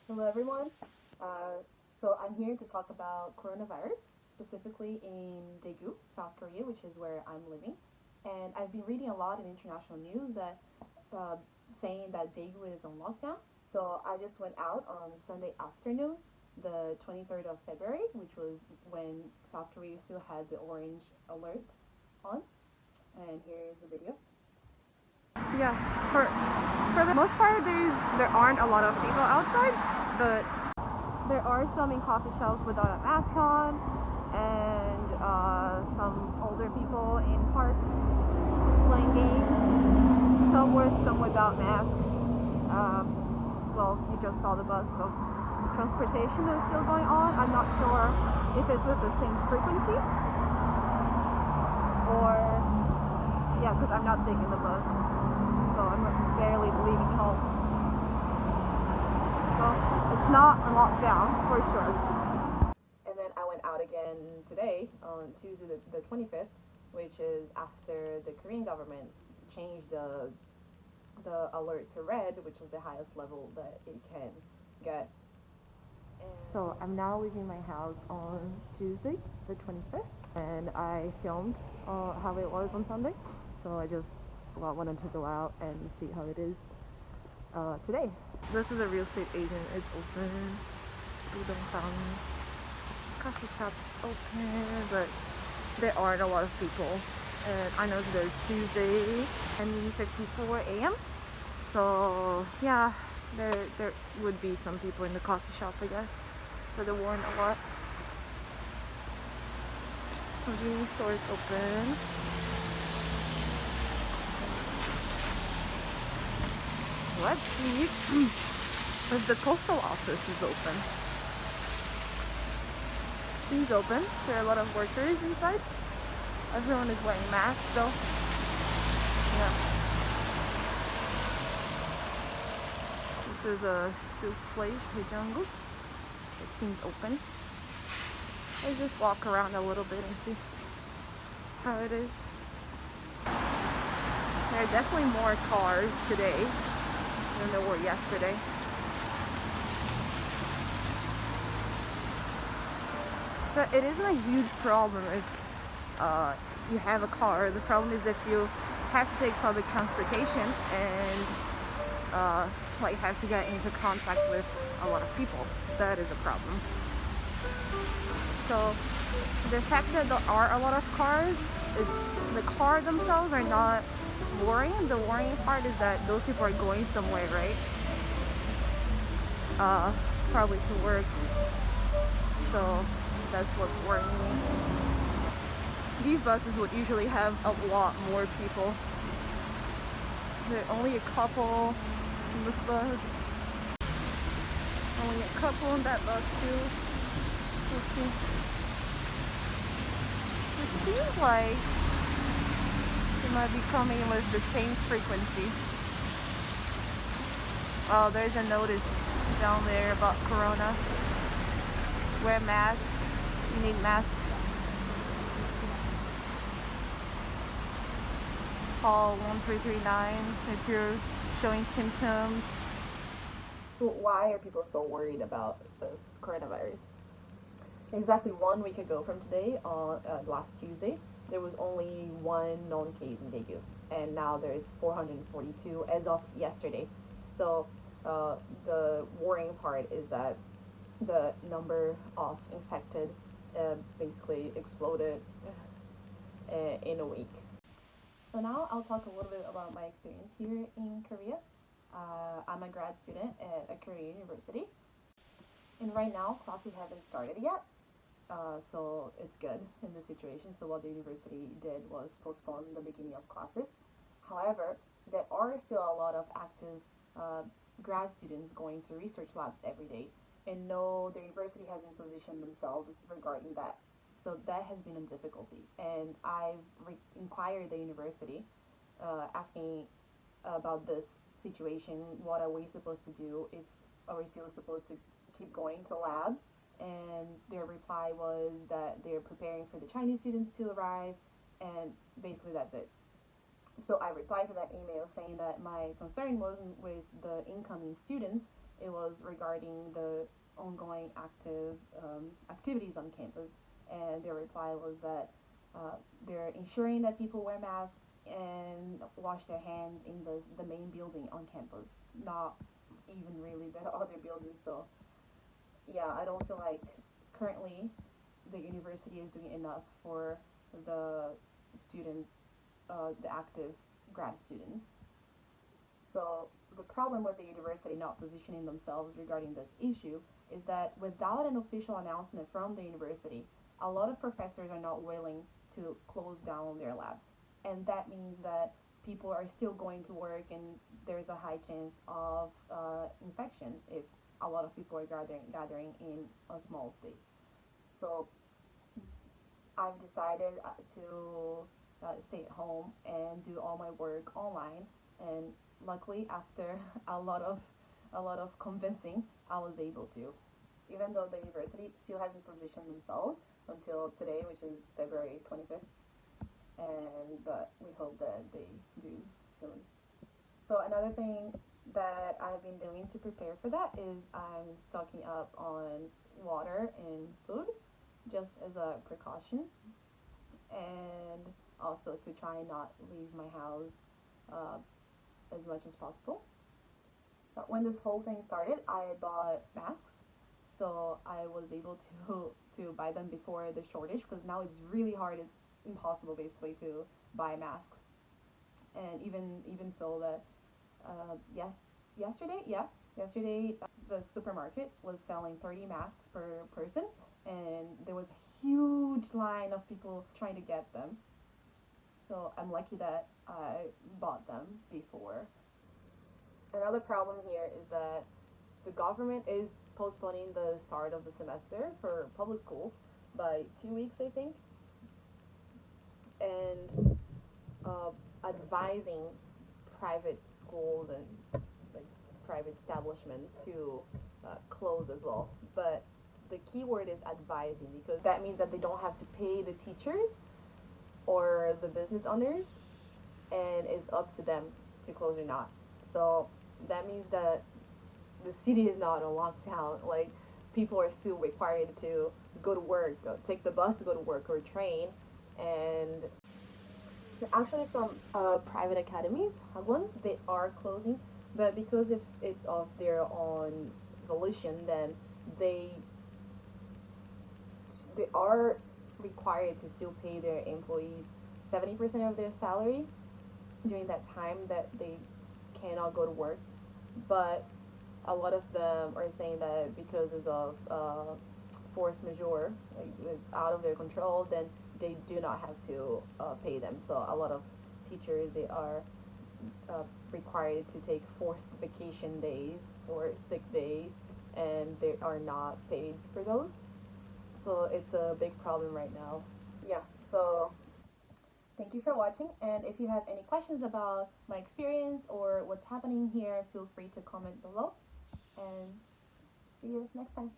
Hello, everyone. So I'm here to talk about coronavirus, specifically in Daegu, South Korea, which is where I'm living. And I've been reading a lot in international news that uh, saying that Daegu is on lockdown. So I just went out on Sunday afternoon, the 23rd of February, which was when South Korea still had the orange alert on. And here is the video. Yeah, for the most part, there aren't a lot of people outside, but there are some in coffee shops without a mask on, and some older people in parks playing games. Some with, some without mask. Well, you just saw the bus, so transportation is still going on. I'm not sure if it's with the same frequency or yeah, because I'm not taking the bus, so I'm barely leaving home. So it's not a lockdown for sure. And then I went out again today on Tuesday, the 25th, which is after the Korean government changed the alert to red, which is the highest level that it can get. So I'm now leaving my house on Tuesday, the 25th, and I filmed how it was on Sunday. So I just wanted to go out and see how it is today. This is a real estate agent. It's open. Budong-sang coffee shop is open, but there aren't a lot of people. And I know there's Tuesday and 54 a.m. So yeah, there would be some people in the coffee shop, I guess, but there weren't a lot. Convenience store is open. Let's see if the postal office is open. Seems open. There are a lot of workers inside. Everyone is wearing masks though. Yeah. This is a soup place, Daegu. It seems open. Let's just walk around a little bit and see how it is. There are definitely more cars today than there were yesterday. But it isn't a huge problem if you have a car. The problem is if you have to take public transportation and like have to get into contact with a lot of people. That is a problem. So the fact that there are a lot of cars is the car themselves are not worrying. The worrying part is that those people are going somewhere, right? Probably to work. So that's what's worrying me. These buses would usually have a lot more people. There are only a couple in this bus. Only a couple in that bus too. Let's see. It seems like it might be coming with the same frequency. Oh, there's a notice down there about corona. Wear mask. You need mask. Call 1339 if you're showing symptoms. So why are people so worried about this coronavirus? Exactly 1 week ago from today, on last Tuesday, there was only one known case in Daegu, and now there's 442 as of yesterday. So the worrying part is that the number of infected basically exploded in a week. So now I'll talk a little bit about my experience here in Korea. I'm a grad student at a Korean university, and right now classes haven't started yet. So it's good in this situation. So what the university did was postpone the beginning of classes. However, there are still a lot of active grad students going to research labs every day, and no, the university hasn't positioned themselves regarding that. So that has been a difficulty, and I've inquired the university, asking about this situation. What are we supposed to do? If are we still supposed to keep going to lab? And their reply was that they're preparing for the Chinese students to arrive, and basically that's it. So I replied to that email saying that my concern wasn't with the incoming students, It was regarding the ongoing activities on campus, and their reply was that they're ensuring that people wear masks and wash their hands in the main building on campus, not even really the other buildings. So yeah, I don't feel like currently the university is doing enough for the students, the active grad students. So the problem with the university not positioning themselves regarding this issue is that without an official announcement from the university, a lot of professors are not willing to close down their labs. And that means that people are still going to work, and there's a high chance of infection if a lot of people are gathering in a small space. So I've decided to stay at home and do all my work online. And luckily, after a lot of convincing, I was able to. Even though the university still hasn't positioned themselves until today, which is February 25th, and but we hope that they do soon. So another thing that I've been doing to prepare for that is I'm stocking up on water and food just as a precaution, and also to try not leave my house uh, as much as possible. But when this whole thing started, I bought masks, so I was able to buy them before the shortage, because now it's really hard, it's impossible basically to buy masks. And even so that yesterday, yeah, yesterday the supermarket was selling 30 masks per person, and there was a huge line of people trying to get them. So I'm lucky that I bought them before. Another problem here is that the government is postponing the start of the semester for public schools by 2 weeks, I think, and advising private schools and like private establishments to close as well. But the key word is advising, because that means that they don't have to pay the teachers or the business owners, and it's up to them to close or not. So that means that the city is not on lockdown. Like, people are still required to go to work, take the bus to go to work or train, and actually some private academies, ones, they are closing, but because if it's of their own volition, then they they are required to still pay their employees 70% of their salary during that time that they cannot go to work. But a lot of them are saying that because of force majeure, like it's out of their control, then they do not have to pay them. So a lot of teachers, they are required to take forced vacation days or sick days, and they are not paid for those. So it's a big problem right now. Yeah, so thank you for watching, and if you have any questions about my experience or what's happening here, feel free to comment below, and see you next time.